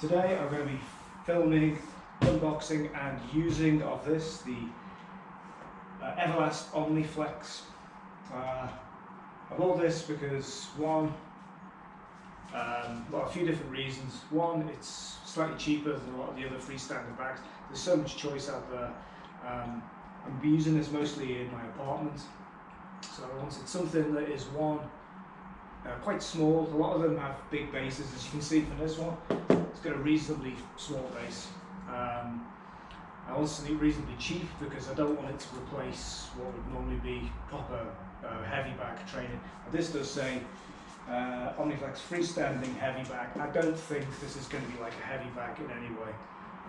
Today I'm going to be filming, unboxing and using of this, the Everlast Omniflex. I bought this because one, well, a few different reasons. One, it's slightly cheaper than a lot of the other freestanding bags. There's so much choice out there. I'm using this mostly in my apartment, so I wanted something that is quite small. A lot of them have big bases, as you can see from this one. It's got a reasonably small base. I want something reasonably cheap because I don't want it to replace what would normally be proper heavy bag training. And this does say Omniflex freestanding heavy bag. I don't think this is going to be like a heavy bag in any way.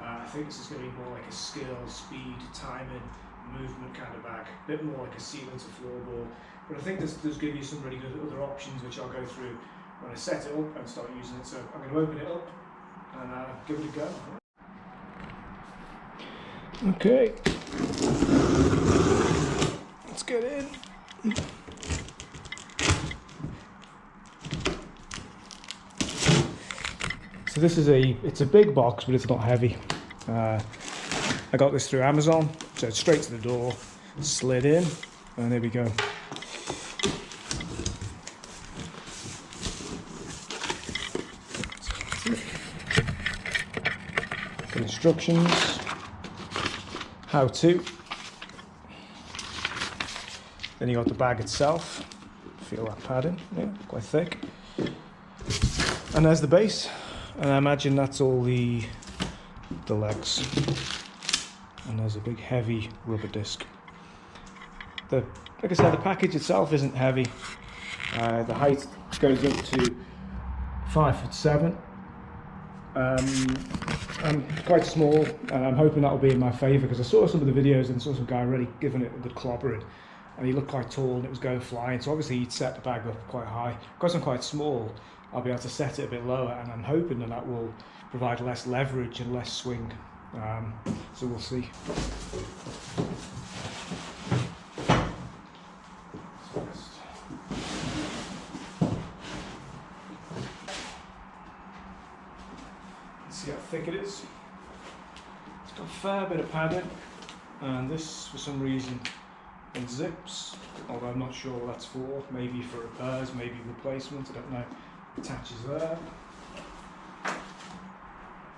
I think this is going to be more like a skill, speed, timing, movement kind of bag. A bit more like a ceiling to floorboard. But I think this does give you some really good other options, which I'll go through when I set it up and start using it. So I'm going to open it up and give it a go. Okay, let's get in. So this is it's a big box, but it's not heavy. I got this through Amazon, so it's straight to the door, slid in, and there we go. Got instructions, how to. Then you got the bag itself. Feel that padding, yeah, quite thick. And there's the base. And I imagine that's all the legs. And there's a big heavy rubber disc. Like I said, the package itself isn't heavy. The height goes up to 5'7". I'm quite small, and I'm hoping that'll be in my favour because I saw some of the videos and saw some guy really giving it a good clobbering, and he looked quite tall and it was going flying. So obviously he'd set the bag up quite high. Because I'm quite small, I'll be able to set it a bit lower, and I'm hoping that will provide less leverage and less swing. So we'll see. Let's see how thick it is. It's got a fair bit of padding, and this, for some reason, unzips, although I'm not sure what that's for. Maybe for repairs, maybe replacement, I don't know. Attaches there.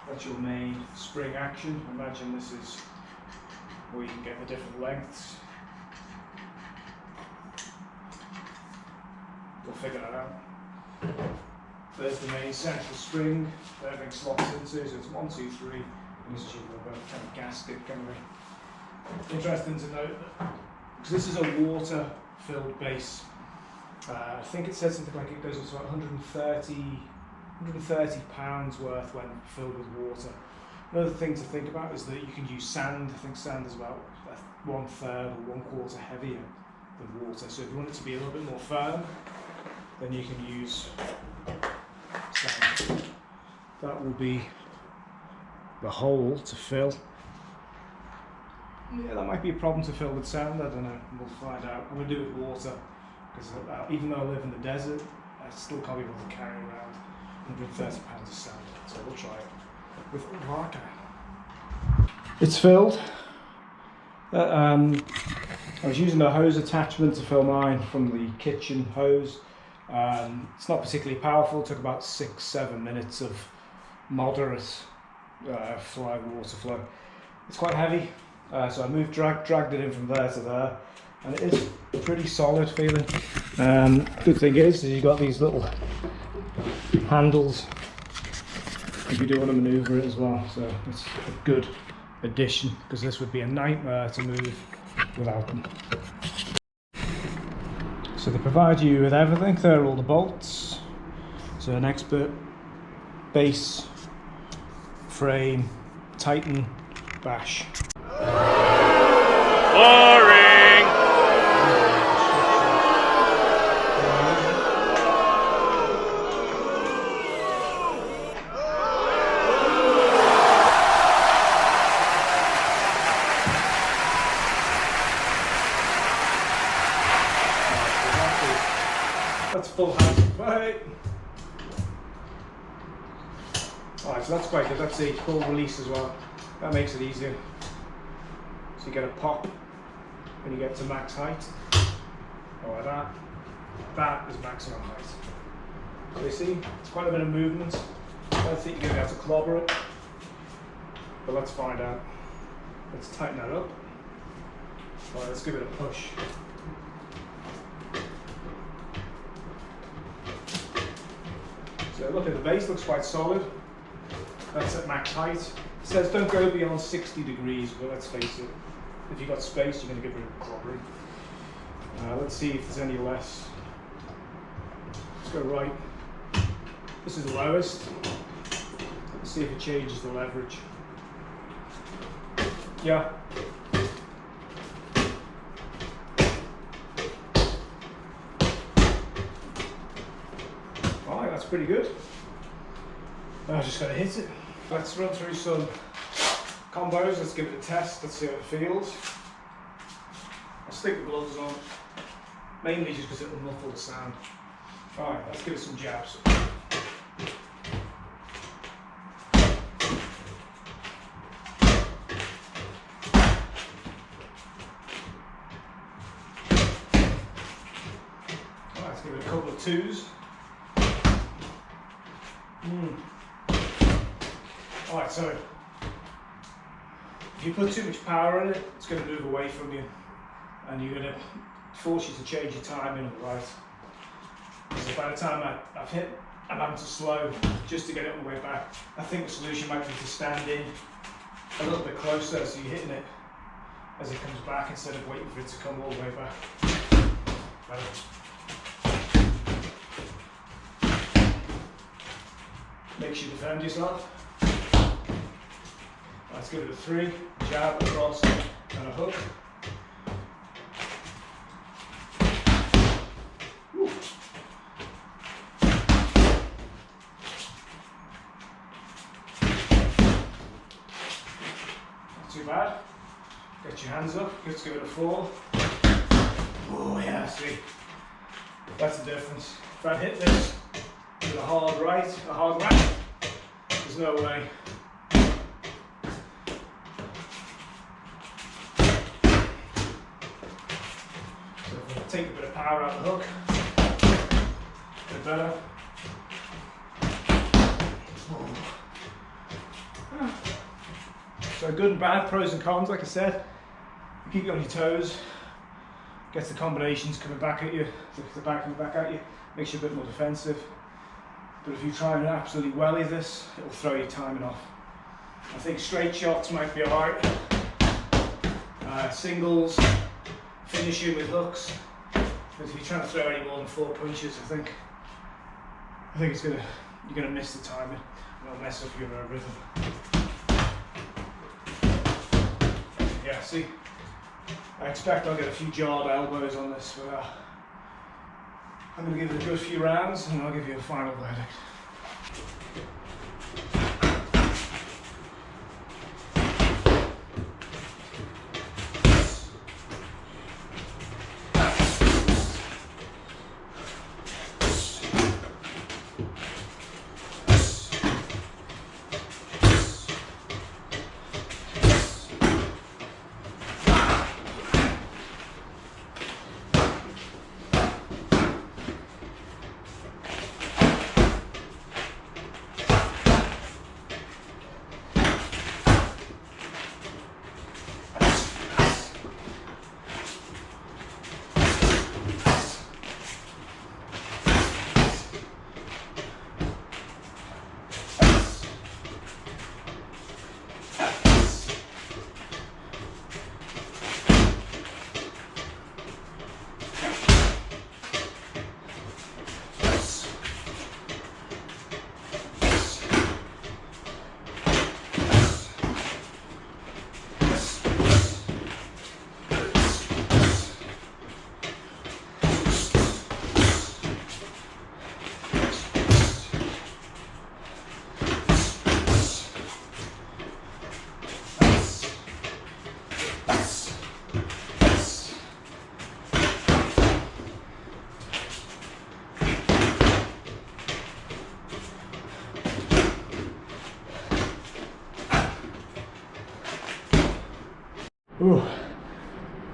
That's your main spring action. Imagine this is where you can get the different lengths. We'll figure that out. There's the main central spring that everything slots into, so it's 1, 2, 3, and this is your rubber kind of gasket kind of thing. Interesting to note that, because this is a water-filled base. I think it says something like it goes up to about 130 pounds worth when filled with water. Another thing to think about is that you can use sand. I think sand is about 1/3 or 1/4 heavier than water. So if you want it to be a little bit more firm, then you can use sand. That will be the hole to fill. Yeah, that might be a problem to fill with sand. I don't know. We'll find out. I'm going to do it with water. Because even though I live in the desert, I still can't be able to carry around 130 pounds of sand. So we'll try it with water. It's filled. I was using a hose attachment to fill mine from the kitchen hose. It's not particularly powerful. It took about 6-7 minutes of moderate water flow. It's quite heavy, so I dragged it in from there to there. And it is pretty solid feeling. Good thing is you've got these little handles if you do want to manoeuvre it as well. So it's a good addition, because this would be a nightmare to move without them. So they provide you with everything. There are all the bolts. So an expert base, frame, tighten, bash. Boring! That's full house. Bye. Alright, so that's quite good. That's a pull release as well. That makes it easier. So you get a pop when you get to max height. Or like that. That is maximum height. So you see, it's quite a bit of movement. I don't think you're going to be able to clobber it. But let's find out. Let's tighten that up. Alright, let's give it a push. So look at the base, looks quite solid. That's at max height. It says don't go beyond 60 degrees, but let's face it, if you've got space, you're going to get rid of clobbering. Let's see if there's any less. Let's go right. This is the lowest. Let's see if it changes the leverage. Yeah. Alright, that's pretty good. Now I've just got to hit it. Let's run through some combos. Let's give it a test. Let's see how it feels. I'll stick the gloves on, mainly just because it will muffle the sound. Alright, let's give it some jabs. Alright, let's give it a couple of twos. Alright, so if you put too much power in it, it's going to move away from you and you're going to force you to change your timing. Right. So by the time I've hit, I'm having to slow just to get it on the way back. I think the solution might be to stand in a little bit closer so you're hitting it as it comes back instead of waiting for it to come all the way back. Makes you defend yourself. Let's give it a 3, jab, across, and a hook. Woo. Not too bad. Get your hands up, let's give it a 4. Oh yeah, see, that's the difference. If I hit this with a hard right, a hard whack, there's no way. Take a bit of power out of the hook, a bit better. So good and bad, pros and cons, like I said. Keep you on your toes, gets the combinations coming back at you, the back coming back at you, makes you a bit more defensive. But if you try and absolutely welly this, it'll throw your timing off. I think straight shots might be alright. Singles, finishing with hooks. Because if you're trying to throw any more than 4 punches, I think you're gonna miss the timing and it'll mess up your rhythm. Yeah, see, I expect I'll get a few jarred elbows on this, but I'm gonna give it a good few rounds and I'll give you a final verdict.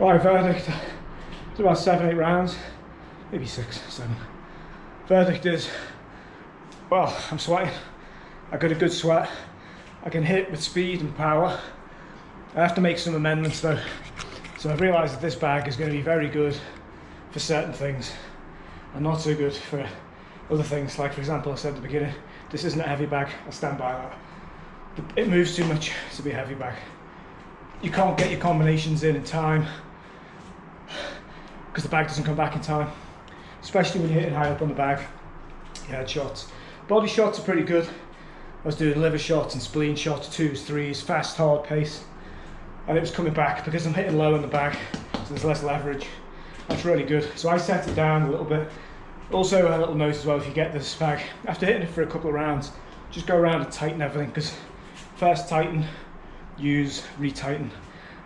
Right, verdict. It's about 7-8 rounds, maybe 6, 7. Verdict is, well, I'm sweating. I got a good sweat. I can hit with speed and power. I have to make some amendments though. So I've realised that this bag is going to be very good for certain things and not so good for other things. Like for example, I said at the beginning, this isn't a heavy bag. I stand by that. It moves too much to be a heavy bag. You can't get your combinations in time because the bag doesn't come back in time, especially when you're hitting high up on the bag. Your head shots. Body shots are pretty good. I was doing liver shots and spleen shots, 2s, 3s, fast, hard pace. And it was coming back because I'm hitting low in the bag, so there's less leverage. That's really good. So I set it down a little bit. Also a little note as well, if you get this bag, after hitting it for a couple of rounds, just go around and tighten everything, because first tighten, use, retighten.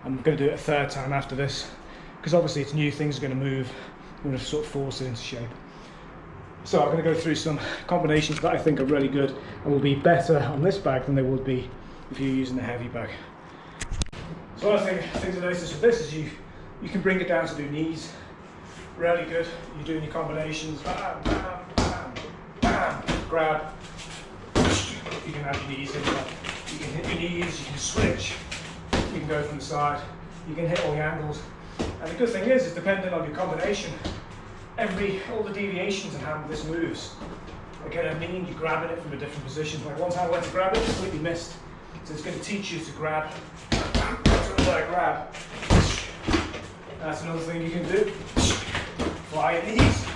I'm going to do it a third time after this, because obviously it's new, things are going to move. I'm going to sort of force it into shape. So I'm going to go through some combinations that I think are really good and will be better on this bag than they would be if you're using a heavy bag. So one of the things I noticed with this is you can bring it down to do knees. Really good. You're doing your combinations, bam, bam, bam, bam, grab. You can have your knees in there. You can hit your knees, you can switch, you can go from the side, you can hit all the angles. And the good thing is depending on your combination, all the deviations in how this moves are going to mean you're grabbing it from a different position. Like one time I went to grab it, I completely missed. So it's going to teach you to grab. That's another grab. That's another thing you can do. Fly your knees.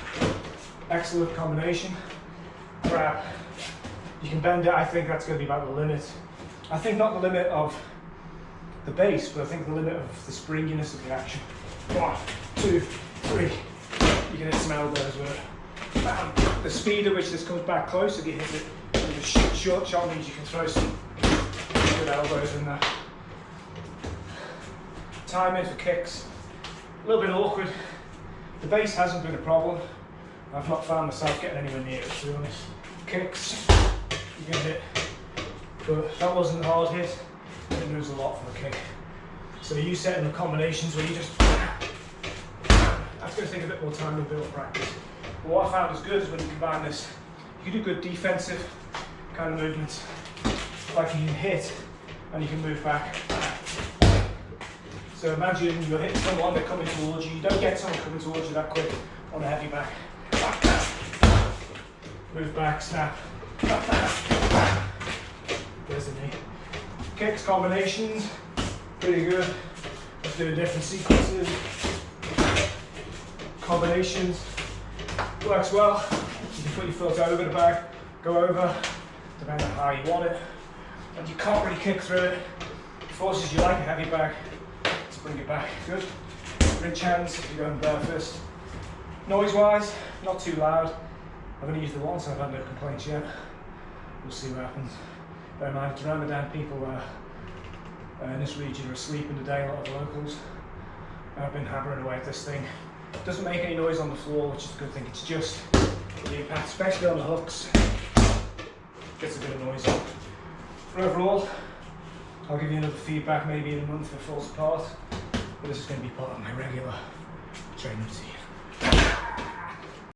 Excellent combination. Grab. You can bend it. I think that's going to be about the limit. I think not the limit of the base, but I think the limit of the springiness of the action. 1, 2, 3. You can hit some elbows with it. Bam. The speed at which this comes back close, if you hit it with a short shot, means you can throw some good elbows in there. Timing for kicks. A little bit awkward. The base hasn't been a problem. I've not found myself getting anywhere near it, to be honest. Kicks, you can hit. But that wasn't a hard hit. It moves a lot from a kick. So you setting the combinations where you just... That's going to take a bit more time and a bit more practice. But what I found is good is when you combine this, you can do good defensive kind of movements. Like you can hit and you can move back. So imagine you're hitting someone, they're coming towards you. You don't get someone coming towards you that quick on a heavy back. Move back, snap. There's the knee. Kicks, combinations, pretty good. Let's do different sequences. Combinations, works well. You can put your foot over the bag, go over, depending on how you want it. And you can't really kick through it. It forces you like a heavy bag to bring it back. Good. Ridge hands if you're going bare fist. Noise wise, not too loud. I've only used it once, I've had no complaints yet. We'll see what happens. Bear in mind, it's Ramadan, people in this region are asleep in the day, a lot of the locals. And I've been hammering away at this thing. It doesn't make any noise on the floor, which is a good thing. It's just the impact, especially on the hooks, gets a bit of noise on. But overall, I'll give you another feedback maybe in a month if it falls apart. But this is going to be part of my regular training routine.